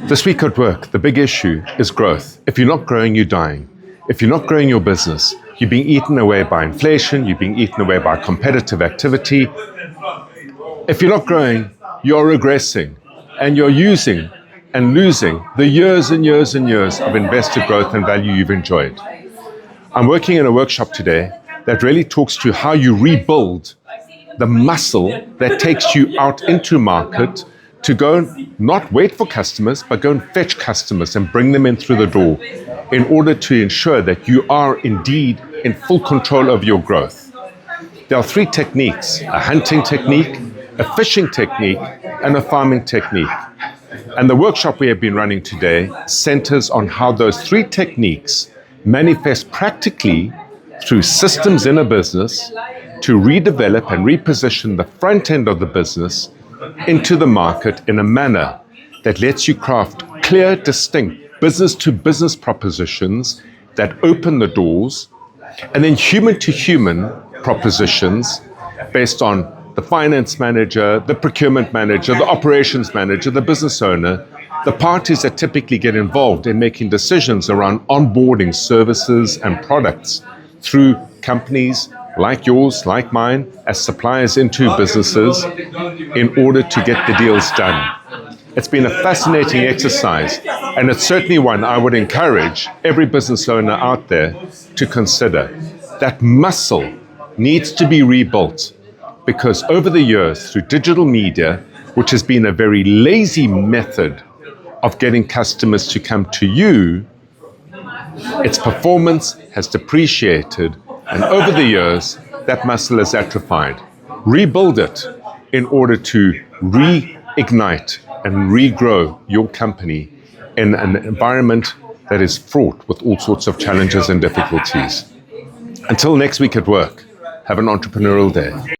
This week at work, the big issue is growth. If you're not growing, you're dying. If you're not growing your business, you're being eaten away by inflation, you're being eaten away by competitive activity. If you're not growing, you're regressing, and you're using and losing the years and years and years of invested growth and value you've enjoyed. I'm working in a workshop today that really talks to how you rebuild the muscle that takes you out into market to go and not wait for customers, but go and fetch customers and bring them in through the door in order to ensure that you are indeed in full control of your growth. There are three techniques: a hunting technique, a fishing technique, and a farming technique. And the workshop we have been running today centers on how those three techniques manifest practically through systems in a business to redevelop and reposition the front end of the business into the market in a manner that lets you craft clear, distinct business-to-business propositions that open the doors, and then human-to-human propositions based on the finance manager, the procurement manager, the operations manager, the business owner, the parties that typically get involved in making decisions around onboarding services and products through companies like yours, like mine, as suppliers into businesses in order to get the deals done. It's been a fascinating exercise, and it's certainly one I would encourage every business owner out there to consider. That muscle needs to be rebuilt, because over the years, through digital media, which has been a very lazy method of getting customers to come to you, its performance has depreciated, and over the years, that muscle is atrophied. Rebuild it in order to reignite and regrow your company in an environment that is fraught with all sorts of challenges and difficulties. Until next week at work, have an entrepreneurial day.